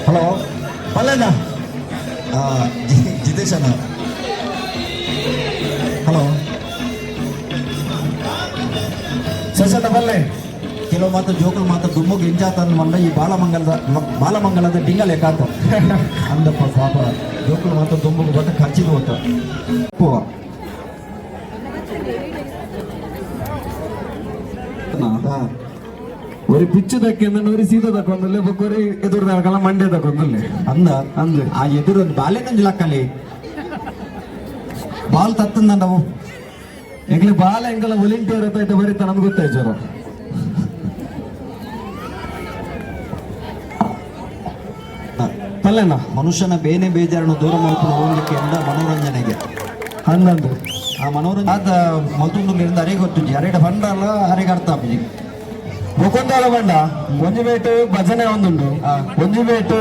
hello ಪಲ್ಲೆನ ಜಿತೇಶನ hello ಶಶನ ಪಲ್ಲೆ ಕೆಲವು ಮಾತ್ರ ಜೋಕುಲು ಮಾತ್ರ ದುಮ್ಮುಗೆ ಇಂಜಾತನ್ ಮಂಡ ಈ ಬಾಲಮಂಗಲದ ಡಿಂಗಲ್ ಏಕಾತ ಅಂದಪ್ಪ ಪಾಪ ಜೋಕುಲು ಮಾತ್ರ ದುಮ್ಮುಗೆ ಬಟ್ಟ ಖರ್ಚಿದು ಹೋತ ഒരു പിച്ച് തക്കുന്ന ഒരു സീത തക്കൊന്നല്ലേ ഒരു എതിർ നടക്കണം മണ്ടേ തക്കൊന്നല്ലേ ಅಂದ ಆ ಎದುರು ಬಾಲೆ ನಂಜಲಕ್ಕಲ್ಲಿ ಬಾಲ್ ತತ್ತಂದವು ಎಂಗ್ಲಿ ಬಾಲ ಎಂಗಳ ಒಲಿಂಪಿಯರ್ ಅಂತ ಬರೀತಾ ನಮ್ಗೆ ಗೊತ್ತಾಯ್ತು ಅಲ್ಲೇನ ಮನುಷ್ಯನ ಬೇನೆ ಬೇಜಾರನ್ನು ದೂರ ಮಾಡ್ಕೊಂಡು ಹೋಗ್ಲಿಕ್ಕೆ ಎಂದ ಮನೋರಂಜನೆಗೆ ಹನ್ನೊಂದು ಆ ಮನೋರಂಜನೆ ಆದ ಮತ್ತೊಂದು ಅರೆ ಗೊತ್ತಿದ್ದಿ ಅರೆಡ ಬಂಡ ಅಲ್ಲ ಅರೆಗೆ ಅರ್ಥ ಆಗಿ ಮುಕುಂದಾಲ ಬಂಡ ಒಂಜಿ ಬೇಟು ಭಜನೆ ಒಂದುಂಡು ಒಂಜಿ ಬೇಟು